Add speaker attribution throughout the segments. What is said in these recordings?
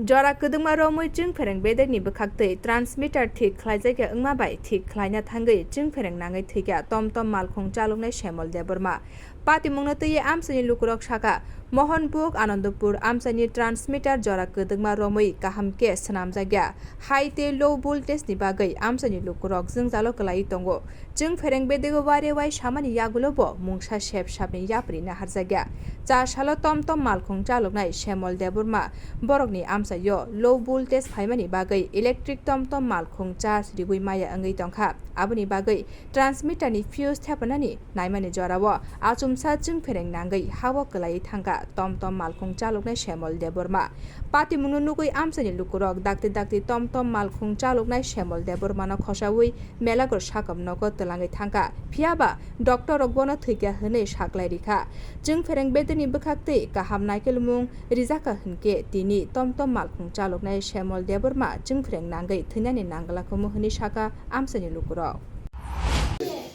Speaker 1: Jora Kuduma Romo Chwngphereng Bedeni Bukakte transmitter thik Khlaijaiga Ungmabai thik Khlaina Thangai Chwngphereng Nangwi Thwikha Tom Malkhung Chaloknai Shyamal Debbarma Pati Mungnatui Amsani Lukurok Shaka Mohanbuk Anandapur Amsani transmitter Jora Kuduma Romoi Kahamke Sanam Jaga High te low voltage ni bagai Amsani Lukurok Jung Jaloklai Tongo Chwngphereng Bedego Ware Wai Shamani Yagulobo Mungsa Shep Shapni Yapri Nahar Jaga Cha Shalo Tom Malkhung Chaloknai Shyamal Debbarma Borokni Amsayo low voltage phaimani bagai electric tom malkhung charge ribui maya angai tongkha aboni bagai transmitter ni fuse thapanani naimani jorawo achumsa Chwngphereng nangai hawa kalai thangka tom malkhung Chaloknai Shyamal Debbarma pati mungnu nugui amsani lukurok dakti tom malkhung Chaloknai Shyamal Debbarma na khosawui Melaghar sakam nogo telangai thangka phiaba doctor rokbono thwikha hne saklai rikha Chwngphereng bedeni bukhakte kaham naikelmung rijaka hne tini tom Malkhung Chaloknai Shyamal Debbarma Chwngphereng nangai thynani nanglako mohni shaka amsani lukurok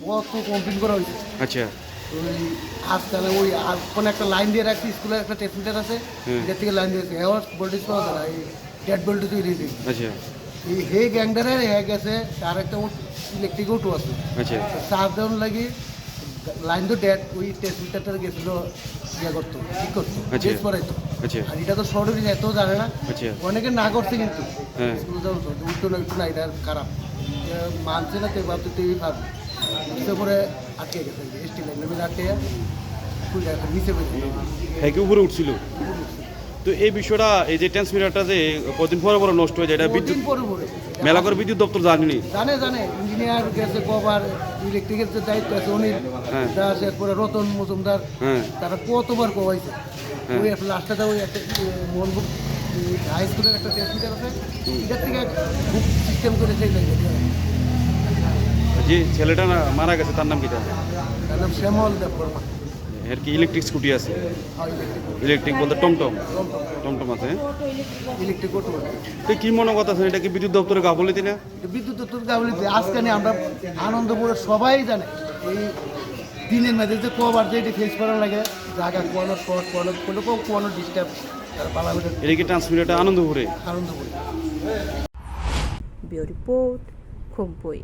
Speaker 2: वो तो complete करा হইছে
Speaker 3: আচ্ছা
Speaker 2: ওই আজকাল ওই আর কোন একটা লাইন দিয়ে রাখছি স্কুলে একটা টেসমিটার আছে এটা থেকে লাইন দিয়েছে এওয়ার ভোল্টেজ পাওয়া যায় এই ডেড ভোল্টেজ তৈরি দিই
Speaker 3: আচ্ছা
Speaker 2: এই হে গ্যাংডারে হয়ে গেছে তার একটা ইলেকট্রিক অটো আছে
Speaker 3: আচ্ছা
Speaker 2: চার্জ ডাউন লাগি লাইন তো ডেড ওই টেসমিটারটা গেছিল ইয়া করতে ঠিক করতে চেঞ্জ করাইতো
Speaker 3: আচ্ছা
Speaker 2: আর এটা তো শর্ট হয়ে এত জানে না
Speaker 3: আচ্ছা
Speaker 2: অনেকে না করছে কিন্তু
Speaker 3: হ্যাঁ
Speaker 2: স্কুল যাও তো উল্টো না এটা খারাপ মানছে না তো বাপ তো এই ভাব তারপরে আটকে গেছে স্টিল লাইন আটকে পুরো নিচে পড়ে
Speaker 3: হ্যাঁ কি উপরে উঠছিল তো এই বিষয়টা এই যে ট্রান্সমিটারটা যে কদিন পরে নষ্ট হয়ে যায় এটা বিদ্যুৎ মেলাঘর বিদ্যুৎ দপ্তর জানেনি
Speaker 2: জানে ইঞ্জিনিয়ার গেছে কভার ইলেকট্রিকের যে দায়িত্ব আছে উনি দাস এরপরে রতন মজুমদার তারা কতবার কোয়াইছে ওই লাস্টটা ওই একটা মনবুক হাই স্কুলের একটা ট্রান্সমিটার আছে এটার থেকে বুক সিস্টেম করে সেই লাগে
Speaker 3: যে ছেলেটা মারা গেছে তার নাম কি
Speaker 2: তার নাম শ্যামল দেববর্মা
Speaker 3: এর কি ইলেকট্রিক স্কুটি আছে ইলেকট্রিক বলতে টমটম আছে
Speaker 2: ইলেকট্রিক অটো
Speaker 3: তো কি মনে কথা আছে এটা কি বিদ্যুৎ দপ্তরের গাফলতি না
Speaker 2: বিদ্যুৎ দপ্তরের গাফলতি আজকে আমরা আনন্দপুরে সবাই জানে এই দিনের মধ্যে যে কবার যে এটা ফেস করা লাগে জায়গা কোনো শর্ট কোনো ডিস্টার্ব তার পালাবে
Speaker 3: এটা কি ট্রান্সমিটারটা আনন্দপুরে
Speaker 1: Bureau Report Khumpui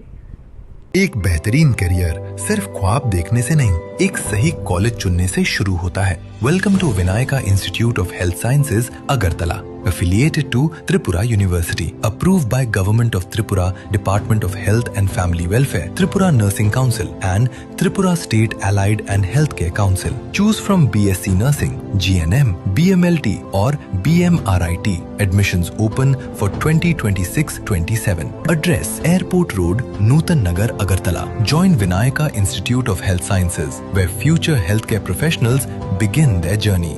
Speaker 4: एक बेहतरीन करियर सिर्फ ख्वाब देखने से नहीं, एक सही कॉलेज चुनने से शुरू होता है। Welcome to Vinayaka institute of health sciences Agartala, affiliated to Tripura University, approved by Government of Tripura, Department of Health and Family Welfare, Tripura Nursing Council and Tripura State Allied and Healthcare Council. Choose from BSc Nursing, GNM, BMLT or BMRIT. Admissions open for 2026-27. Address Airport Road, Nutan Nagar, Agartala. Join Vinayaka Institute of Health Sciences, where future healthcare professionals begin their journey.